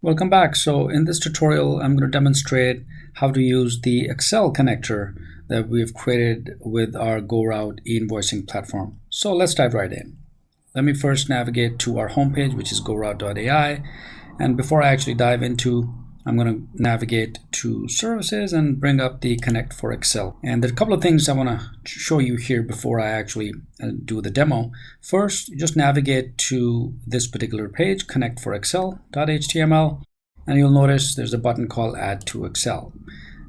Welcome back. So in this tutorial, I'm going to demonstrate how to use the Excel connector that we've created with our GoRoute E-Invoicing platform. So let's dive right in. Let me first navigate to our homepage, which is GoRoute.ai. And before I actually dive into, I'm going to navigate to services and bring up the Connect for Excel. And there's a couple of things I want to show you here before I actually do the demo. First, just navigate to this particular page, Connect for Excel.html, and you'll notice there's a button called Add to Excel.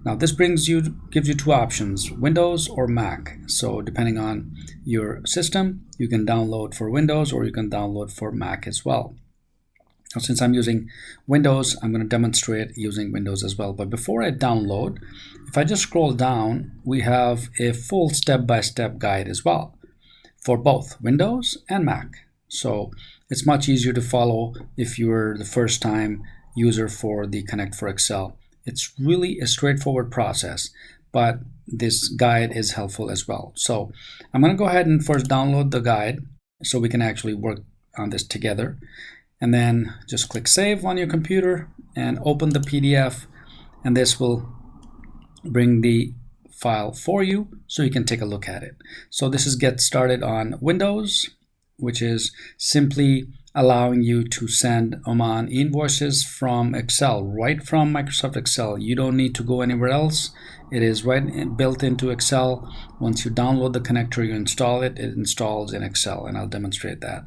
Now this gives you two options, Windows or Mac. So depending on your system, you can download for Windows or you can download for Mac as well. Now, since I'm using Windows, I'm going to demonstrate using Windows as well. But before I download, if I just scroll down, we have a full step-by-step guide as well for both Windows and Mac. So it's much easier to follow if you're the first time user for the Connect for Excel. It's really a straightforward process, but this guide is helpful as well. So I'm going to go ahead and first download the guide so we can actually work on this together. And then just click Save on your computer and open the PDF, and this will bring the file for you so you can take a look at it. So this is Get Started on Windows, which is simply allowing you to send Oman invoices from Excel, right from Microsoft Excel. You don't need to go anywhere else. It is built into Excel. Once you download the connector, you install it, it installs in Excel, and I'll demonstrate that.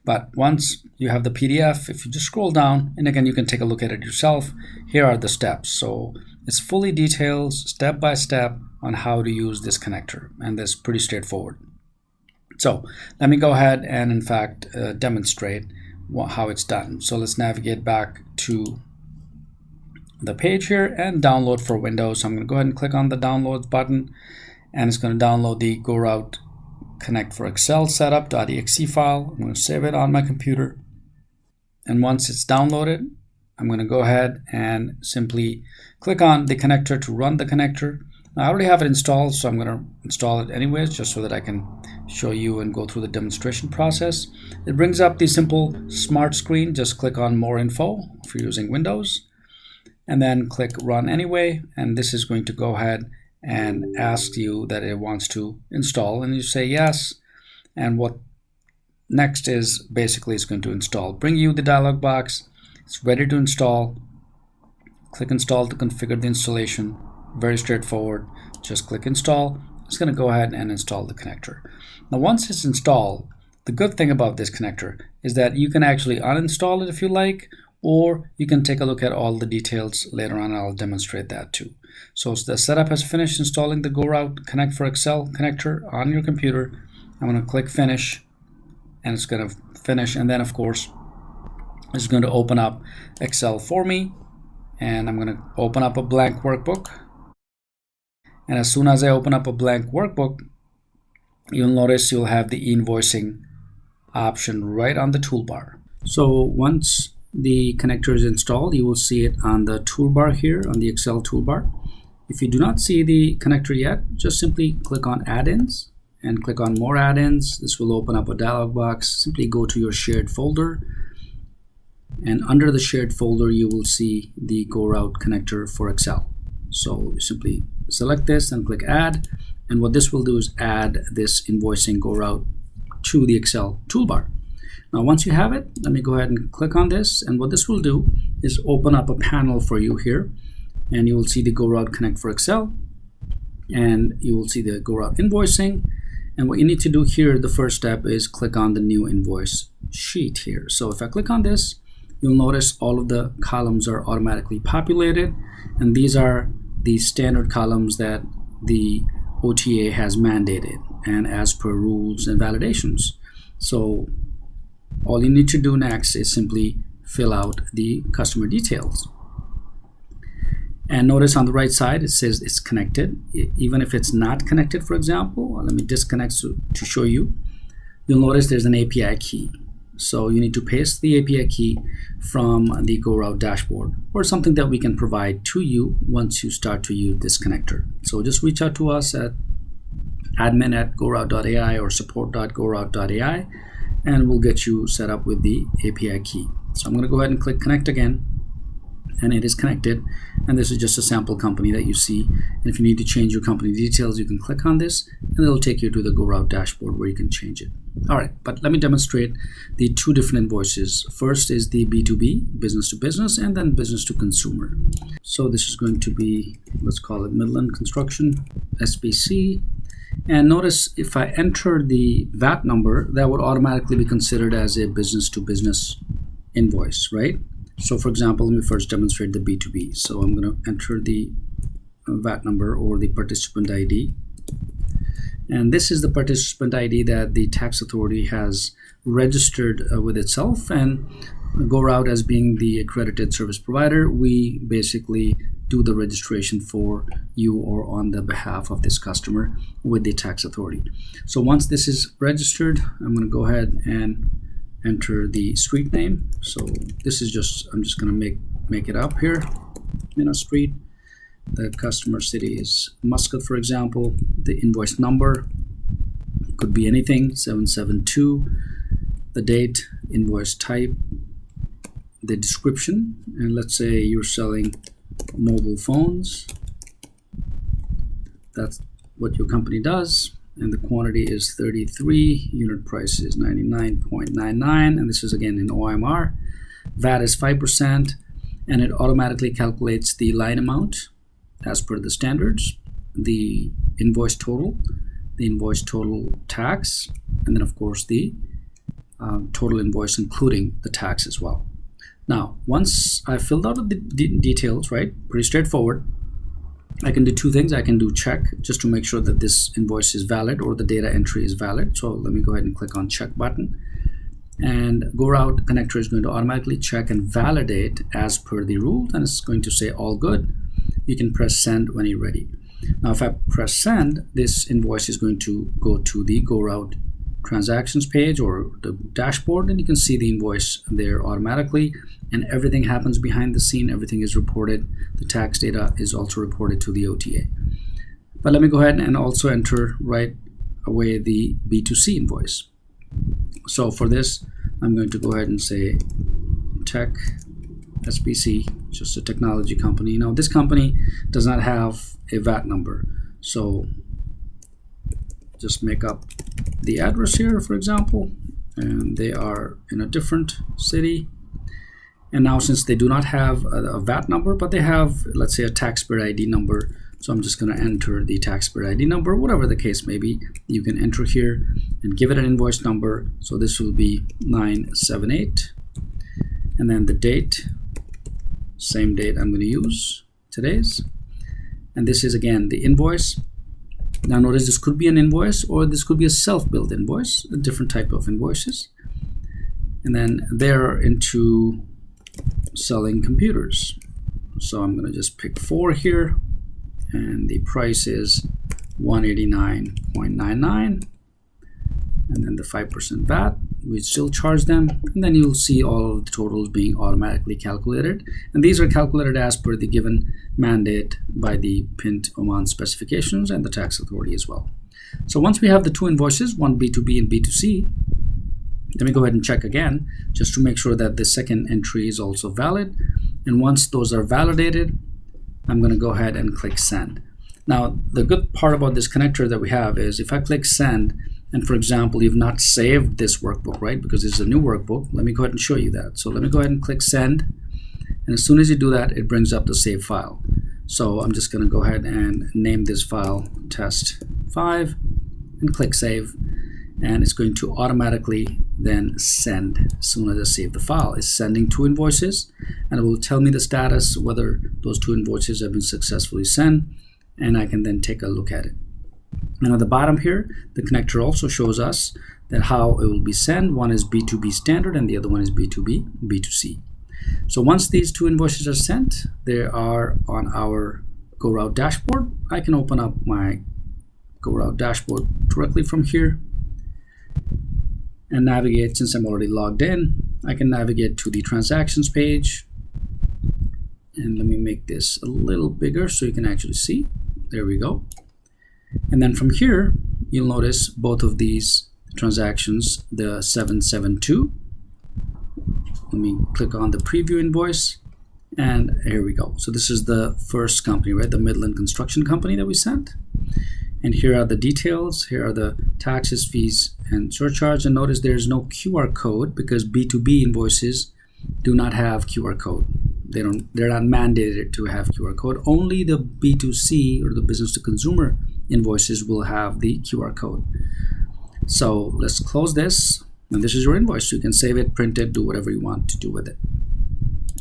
But once you have the PDF, if you just scroll down, and again, you can take a look at it yourself, here are the steps. So it's fully detailed, step by step, on how to use this connector, and that's pretty straightforward. So let me go ahead and in fact demonstrate how it's done. So let's navigate back to the page here and download for Windows. So I'm going to go ahead and click on the downloads button, and it's going to download the GoRoute Connect for Excel setup.exe file. I'm going to save it on my computer, and once it's downloaded, I'm going to go ahead and simply click on the connector to run the connector. Now, I already have it installed, so I'm going to install it anyways, just so that I can show you and go through the demonstration process. It brings up the simple smart screen. Just click on More Info if you're using Windows, and then click Run Anyway, and this is going to go ahead and ask you that it wants to install, and you say yes, and what next is basically it's going to install. Bring you the dialog box. It's ready to install. Click Install to configure the installation. Very straightforward. Just click Install. It's going to go ahead and install the connector. Now once it's installed, the good thing about this connector is that you can actually uninstall it if you like, or you can take a look at all the details later on. I'll demonstrate that too. So the setup has finished installing the GoRoute Connect for Excel connector on your computer. I'm going to click Finish, and it's going to finish, and then of course it's going to open up Excel for me, and I'm going to open up a blank workbook. And as soon as I open up a blank workbook, you'll notice you'll have the invoicing option right on the toolbar. So once the connector is installed, you will see it on the toolbar here on the Excel toolbar. If you do not see the connector yet, just simply click on Add-ins and click on More Add-ins. This will open up a dialog box. Simply go to your shared folder, and under the shared folder you will see the GoRoute connector for Excel. So you simply select this and click Add, and what this will do is add this invoicing GoRoute to the Excel toolbar. Now once you have it, let me go ahead and click on this, and what this will do is open up a panel for you here, and you will see the GoRoute Connect for Excel, and you will see the GoRoute Invoicing. And what you need to do here, the first step, is click on the new invoice sheet here. So if I click on this, you'll notice all of the columns are automatically populated, and these are the standard columns that the OTA has mandated and as per rules and validations. So all you need to do next is simply fill out the customer details. And notice on the right side it says it's connected. Even if it's not connected, for example, let me disconnect to show you. You'll notice there's an API key. So you need to paste the API key from the GoRoute dashboard, or something that we can provide to you once you start to use this connector. So just reach out to us at admin@goroute.ai or support.goroute.ai, and we'll get you set up with the API key. So I'm going to go ahead and click Connect again. and it is connected, and this is just a sample company that you see. And if you need to change your company details, you can click on this and it'll take you to the GoRoute dashboard where you can change it. All right, but let me demonstrate the two different invoices. First is the B2B, business to business, and then business to consumer. So this is going to be, let's call it Midland Construction, SBC. And notice if I enter the VAT number, that would automatically be considered as a business to business invoice, right? So for example, let me first demonstrate the B2B. So I'm going to enter the VAT number or the participant ID. And this is the participant ID that the tax authority has registered with itself, and GoRoute as being the accredited service provider, we basically do the registration for you or on the behalf of this customer with the tax authority. So once this is registered, I'm going to go ahead and enter the street name. So this is just, I'm just going to make it up here in a street. The customer city is Muscat, for example. The invoice number could be anything, 772. The date, invoice type, the description, and let's say you're selling mobile phones. That's what your company does. And the quantity is 33, unit price is 99.99, and this is again in OMR. VAT is 5%, and it automatically calculates the line amount as per the standards, the invoice total tax, and then of course the total invoice including the tax as well. Now, once I filled out the details, right, pretty straightforward, I can do two things. I can do check just to make sure that this invoice is valid or the data entry is valid. So let me go ahead and click on check button, and GoRoute Connector is going to automatically check and validate as per the rules, and it's going to say all good. You can press send when you're ready. Now if I press send, this invoice is going to go to the GoRoute transactions page or the dashboard, and you can see the invoice there automatically, and everything happens behind the scene. Everything is reported. The tax data is also reported to the OTA. But let me go ahead and also enter right away the B2C invoice. So for this, I'm going to go ahead and say Tech SBC, just a technology company. Now this company does not have a VAT number, so just make up the address here, for example, and they are in a different city. And now since they do not have a VAT number, but they have, let's say, a taxpayer ID number, so I'm just going to enter the taxpayer ID number, whatever the case may be. You can enter here and give it an invoice number. So this will be 978, and then the date, same date I'm going to use, today's, and this is again the invoice. Now notice this could be an invoice or this could be a self-billed invoice, a different type of invoices. And then they're into selling computers. So I'm going to just pick 4 here, and the price is 189.99, and then the 5% VAT, we still charge them, and then you'll see all of the totals being automatically calculated, and these are calculated as per the given mandate by the PINT Oman specifications and the tax authority as well. So once we have the two invoices, one B2B and B2C, let me go ahead and check again just to make sure that the second entry is also valid, and once those are validated, I'm going to go ahead and click send. Now the good part about this connector that we have is if I click send, and for example you've not saved this workbook, right, because this is a new workbook, let me go ahead and show you that. So let me go ahead and click send, and as soon as you do that, it brings up the save file. So I'm just going to go ahead and name this file test5 and click save, and it's going to automatically then send as soon as I save the file. It's sending 2 invoices, and it will tell me the status, whether those 2 invoices have been successfully sent, and I can then take a look at it. And at the bottom here, the connector also shows us that how it will be sent. One is B2B standard and the other one is B2C. So once these 2 invoices are sent, they are on our GoRoute dashboard. I can open up my GoRoute dashboard directly from here and navigate. Since I'm already logged in, I can navigate to the transactions page, and let me make this a little bigger so you can actually see. There we go. And then from here, you'll notice both of these transactions, the 772. Let me click on the preview invoice, And here we go. So this is the first company, right? The Midland Construction Company that we sent. And here are the details. Here are the taxes, fees, and surcharge. And notice there's no QR code because B2B invoices do not have QR code. They're not mandated to have QR code. Only the B2C or the business to consumer invoices will have the QR code. So let's close this. And this is your invoice. So you can save it, print it, do whatever you want to do with it.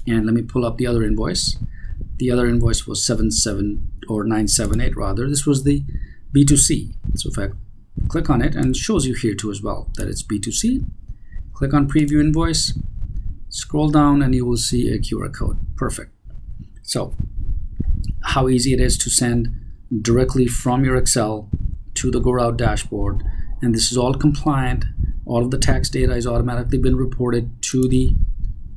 And let me pull up the other invoice. The other invoice was 978 rather. This was the B2C. So if I click on it, and it shows you here too as well that it's B2C. Click on preview invoice, scroll down, and you will see a QR code. Perfect. So how easy it is to send directly from your Excel to the GoRoute dashboard. And this is all compliant. All of the tax data is automatically been reported to the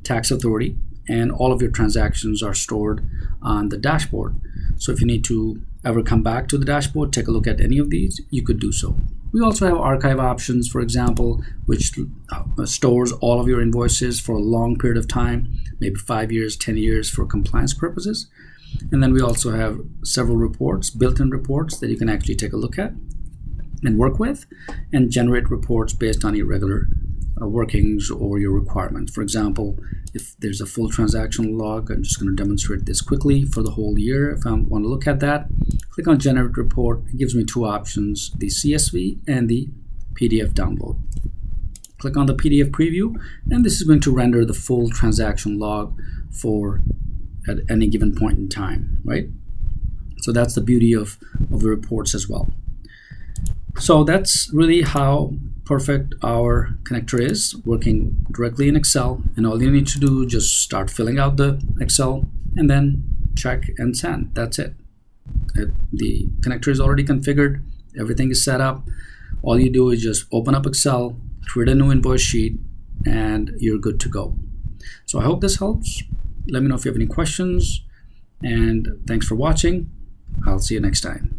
tax authority, and all of your transactions are stored on the dashboard. So if you need to ever come back to the dashboard, take a look at any of these, you could do so. We also have archive options, for example, which stores all of your invoices for a long period of time, maybe 5 years, 10 years for compliance purposes. And then we also have several reports, built-in reports that you can actually take a look at and work with and generate reports based on your regular workings or your requirements. For example, if there's a full transaction log, I'm just going to demonstrate this quickly for the whole year. If I want to look at that, click on generate report. It gives me two options, the CSV and the PDF download. Click on the PDF preview, and this is going to render the full transaction log for at any given point in time, right? So that's the beauty of the reports as well. So that's really how perfect our connector is, working directly in Excel. And all you need to do is just start filling out the Excel and then check and send. That's it. The connector is already configured. Everything is set up. All you do is just open up Excel, create a new invoice sheet, and you're good to go. So I hope this helps. Let me know if you have any questions. And thanks for watching. I'll see you next time.